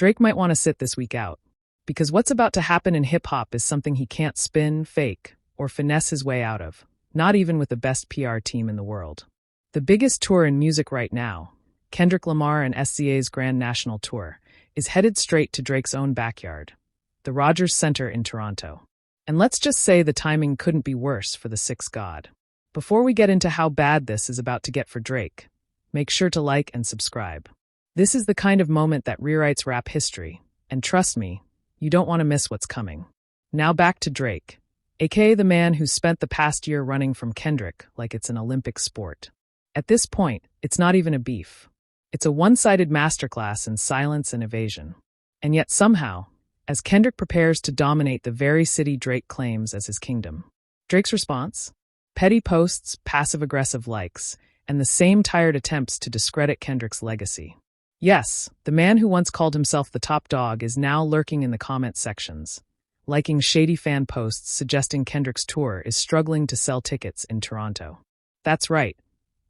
Drake might want to sit this week out, because what's about to happen in hip-hop is something he can't spin, fake, or finesse his way out of, not even with the best PR team in the world. The biggest tour in music right now, Kendrick Lamar and SZA's Grand National Tour, is headed straight to Drake's own backyard, the Rogers Centre in Toronto. And let's just say the timing couldn't be worse for the Sixth God. Before we get into how bad this is about to get for Drake, make sure to like and subscribe. This is the kind of moment that rewrites rap history, and trust me, you don't want to miss what's coming. Now back to Drake, aka the man who spent the past year running from Kendrick like it's an Olympic sport. At this point, it's not even a beef. It's a one-sided masterclass in silence and evasion. And yet somehow, as Kendrick prepares to dominate the very city Drake claims as his kingdom, Drake's response? Petty posts, passive-aggressive likes, and the same tired attempts to discredit Kendrick's legacy. Yes, the man who once called himself the top dog is now lurking in the comment sections, liking shady fan posts suggesting Kendrick's tour is struggling to sell tickets in Toronto. That's right.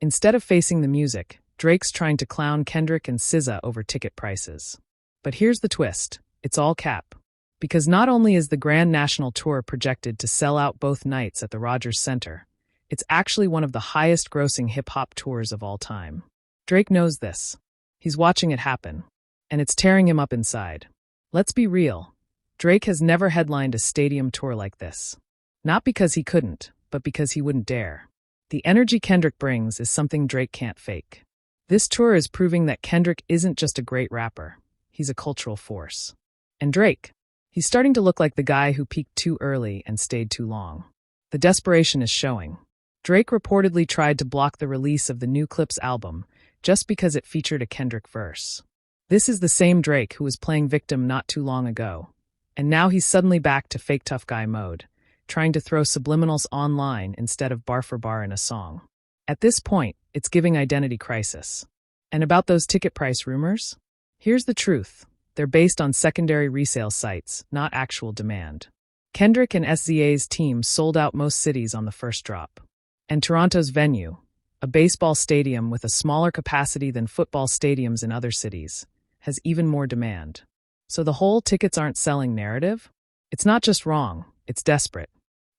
Instead of facing the music, Drake's trying to clown Kendrick and SZA over ticket prices. But here's the twist. It's all cap. Because not only is the Grand National Tour projected to sell out both nights at the Rogers Centre, it's actually one of the highest-grossing hip-hop tours of all time. Drake knows this. He's watching it happen, and it's tearing him up inside. Let's be real. Drake has never headlined a stadium tour like this. Not because he couldn't, but because he wouldn't dare. The energy Kendrick brings is something Drake can't fake. This tour is proving that Kendrick isn't just a great rapper. He's a cultural force. And Drake, he's starting to look like the guy who peaked too early and stayed too long. The desperation is showing. Drake reportedly tried to block the release of the new Clips album just because it featured a Kendrick verse. This is the same Drake who was playing victim not too long ago, and now he's suddenly back to fake tough guy mode, trying to throw subliminals online instead of bar for bar in a song. At this point, it's giving identity crisis. And about those ticket price rumors? Here's the truth. They're based on secondary resale sites, not actual demand. Kendrick and SZA's team sold out most cities on the first drop. And Toronto's venue, a baseball stadium with a smaller capacity than football stadiums in other cities, has even more demand. So the whole tickets aren't selling narrative? It's not just wrong, it's desperate.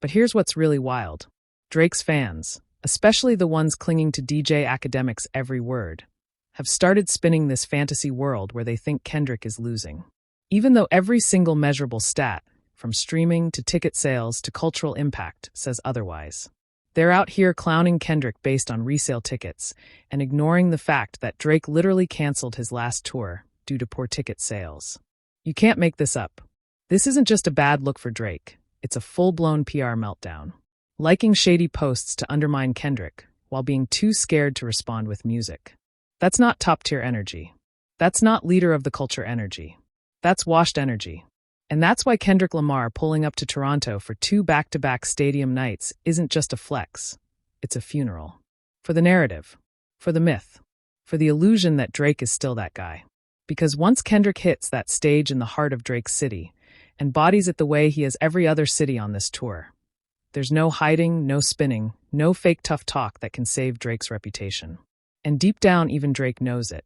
But here's what's really wild. Drake's fans, especially the ones clinging to DJ Academic's every word, have started spinning this fantasy world where they think Kendrick is losing. Even though every single measurable stat, from streaming to ticket sales to cultural impact, says otherwise. They're out here clowning Kendrick based on resale tickets and ignoring the fact that Drake literally canceled his last tour due to poor ticket sales. You can't make this up. This isn't just a bad look for Drake, it's a full-blown PR meltdown. Liking shady posts to undermine Kendrick while being too scared to respond with music. That's not top-tier energy. That's not leader of the culture energy. That's washed energy. And that's why Kendrick Lamar pulling up to Toronto for 2 back-to-back stadium nights isn't just a flex. It's a funeral. For the narrative. For the myth. For the illusion that Drake is still that guy. Because once Kendrick hits that stage in the heart of Drake's city, and bodies it the way he has every other city on this tour, there's no hiding, no spinning, no fake tough talk that can save Drake's reputation. And deep down, even Drake knows it.